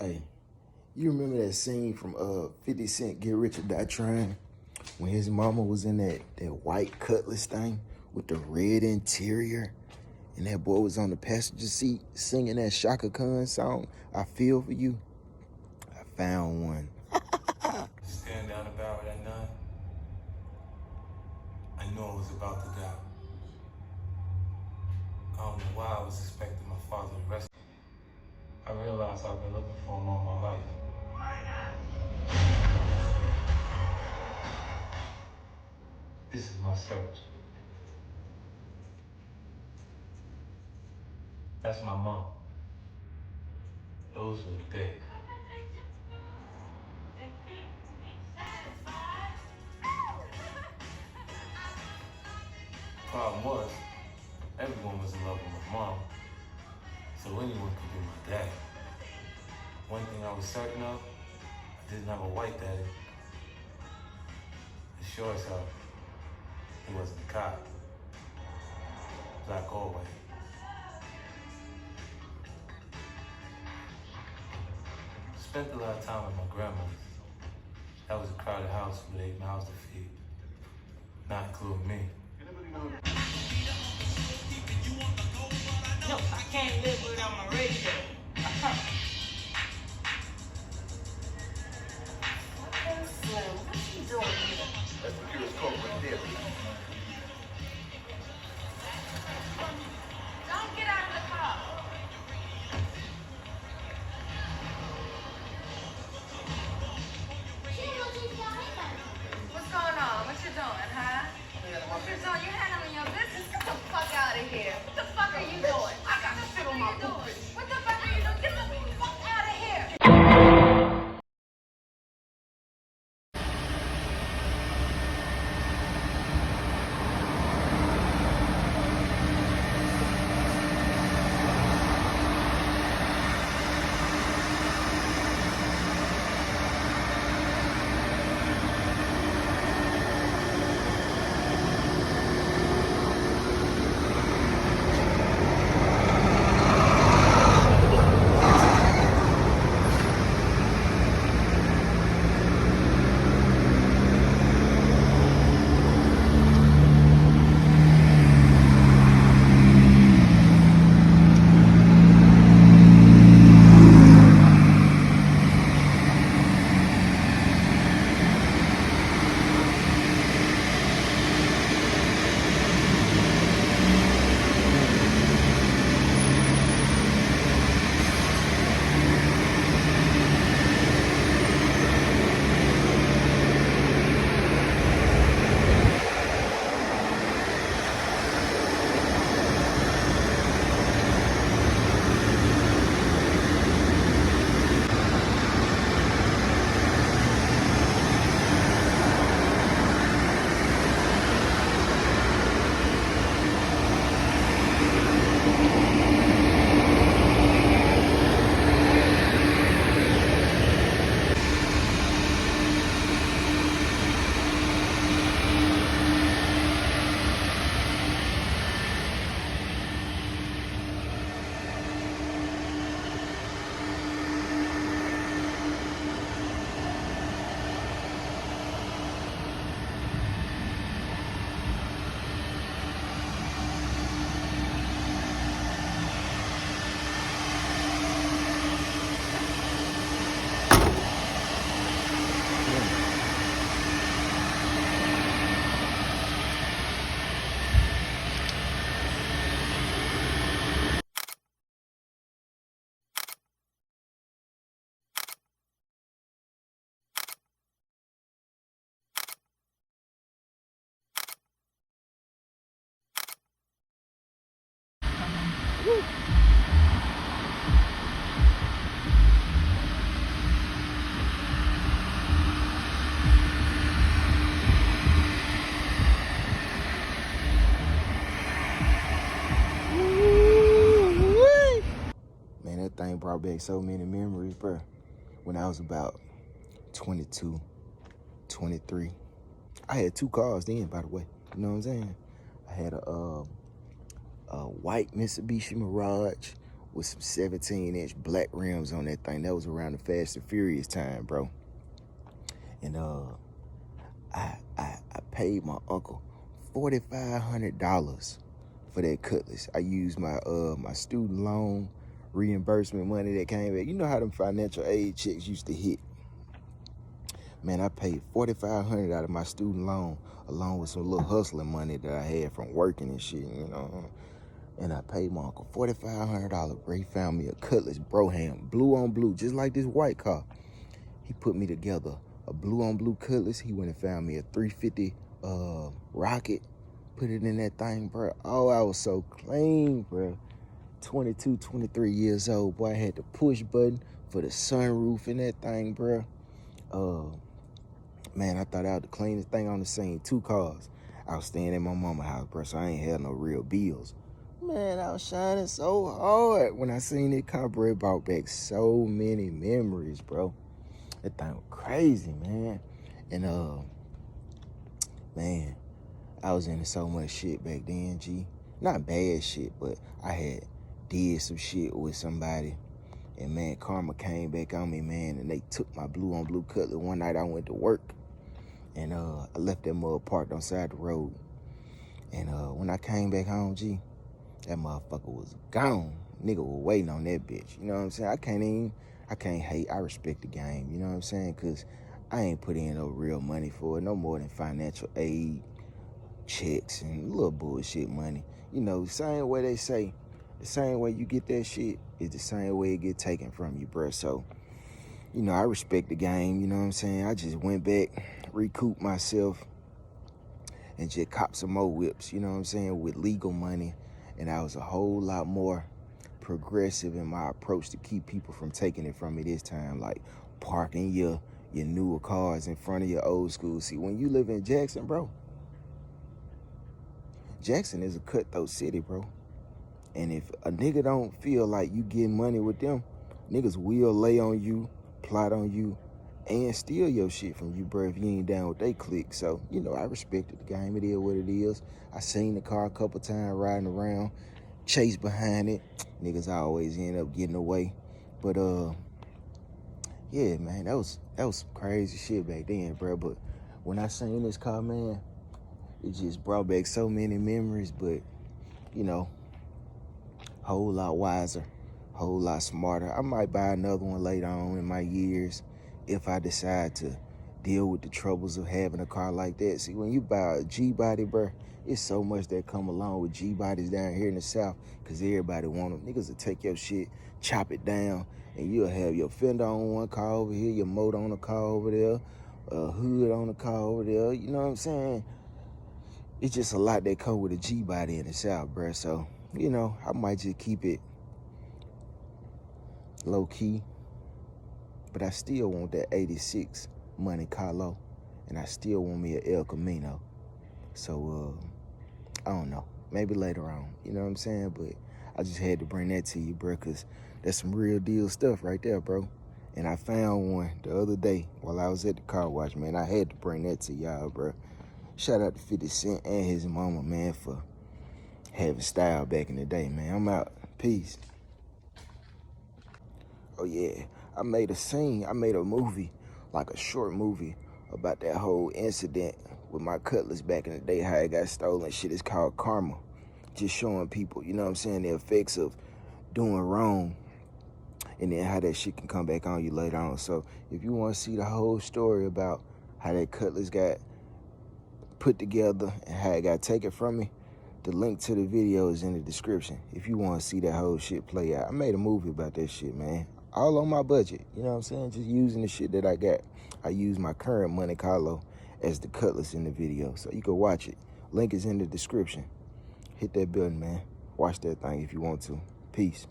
Hey, you remember that scene from 50 Cent Get Rich or Die Trying? When his mama was in that white Cutlass thing with the red interior, and that boy was on the passenger seat singing that Shaka Khan song, I Feel For You. I found one. Staring down the barrel of that nine, I knew I was about to die. I don't know why I was expecting my father to rescue me. I realized I've been looking for him all my life. This is my search. That's my mom. Those were the days. Problem was, everyone was in love with my mom, so anyone could be my dad. One thing I was certain of, I didn't have a white daddy. And sure as hell, he wasn't a cop. Black or white. Spent a lot of time with my grandmother. That was a crowded house with 8 mouths to feed, not including me. No, I can't live without my radio. Slim, what's he doing here? That's the purest coke right there. Don't get out of the car. What's going on? What you doing, huh? What you doing? You handling your business? Get the fuck out of here. What the fuck are you doing? I got to sit on my doing. What the fuck are you doing? Get the fuck out of here. Man, that thing brought back so many memories, bro. When I was about 22, 23. I had 2 cars then, by the way. You know what I'm saying? I had a white Mitsubishi Mirage with some 17-inch black rims on that thing. That was around the Fast and Furious time, bro. And I paid my uncle $4,500 for that Cutlass. I used my my student loan reimbursement money that came back. You know how them financial aid checks used to hit. Man, I paid $4,500 out of my student loan, along with some little hustling money that I had from working and shit, you know. And I paid my uncle $4,500, bro. He found me a Cutlass Broham, blue on blue, just like this white car. He put me together a blue on blue Cutlass. He went and found me a 350 Rocket, put it in that thing, bro. Oh, I was so clean, bro. 22, 23 years old, boy. I had the push button for the sunroof in that thing, bro. Man, I thought I was the cleanest thing on the scene. 2 cars. I was staying at my mama's house, bro, so I ain't had no real bills. Man, I was shining so hard when I seen that car, bro. It brought back so many memories, bro. That thing was crazy, man. And, man, I was into so much shit back then, G. Not bad shit, but I had did some shit with somebody. And, man, karma came back on me, man, and they took my blue on blue Cutlass. One night I went to work, and I left that mug parked on the side of the road. And when I came back home, G, that motherfucker was gone. Nigga was waiting on that bitch. You know what I'm saying? I can't hate. I respect the game. You know what I'm saying? Because I ain't put in no real money for it. No more than financial aid, checks, and little bullshit money. You know, the same way they say, the same way you get that shit is the same way it get taken from you, bruh. So, you know, I respect the game. You know what I'm saying? I just went back, recouped myself, and just copped some more whips, you know what I'm saying, with legal money. And I was a whole lot more progressive in my approach to keep people from taking it from me this time, like parking your newer cars in front of your old school. See, when you live in Jackson, bro, Jackson is a cutthroat city, bro. And if a nigga don't feel like you getting money with them, niggas will lay on you, plot on you, and steal your shit from you, bro, if you ain't down with they clique. So, you know, I respected the game. It is what it is. I seen the car a couple times riding around, chase behind it. Niggas always end up getting away. But, yeah, man, that was some crazy shit back then, bro. But when I seen this car, man, it just brought back so many memories. But, you know, whole lot wiser, whole lot smarter. I might buy another one later on in my years if I decide to deal with the troubles of having a car like that. See, when you buy a G-body, bro, it's so much that come along with G-bodies down here in the South, because everybody want them. Niggas will take your shit, chop it down, and you'll have your fender on one car over here, your motor on the car over there, a hood on the car over there. You know what I'm saying? It's just a lot that come with a G-body in the South, bro. So, you know, I might just keep it low-key. But I still want that 86 Monte Carlo, and I still want me a El Camino. So, I don't know. Maybe later on, you know what I'm saying? But I just had to bring that to you, bro, because that's some real deal stuff right there, bro. And I found one the other day while I was at the car wash, man. I had to bring that to y'all, bro. Shout out to 50 Cent and his mama, man, for having style back in the day, man. I'm out. Peace. Oh, yeah. I made a movie, like a short movie, about that whole incident with my Cutlass back in the day, how it got stolen. Shit is called Karma. Just showing people, you know what I'm saying, the effects of doing wrong, and then how that shit can come back on you later on. So if you want to see the whole story about how that Cutlass got put together and how it got taken from me, the link to the video is in the description. If you want to see that whole shit play out. I made a movie about that shit, man. All on my budget, you know what I'm saying? Just using the shit that I got. I use my current Monte Carlo as the Cutlass in the video, so you can watch it. Link is in the description. Hit that button, man. Watch that thing if you want to. Peace.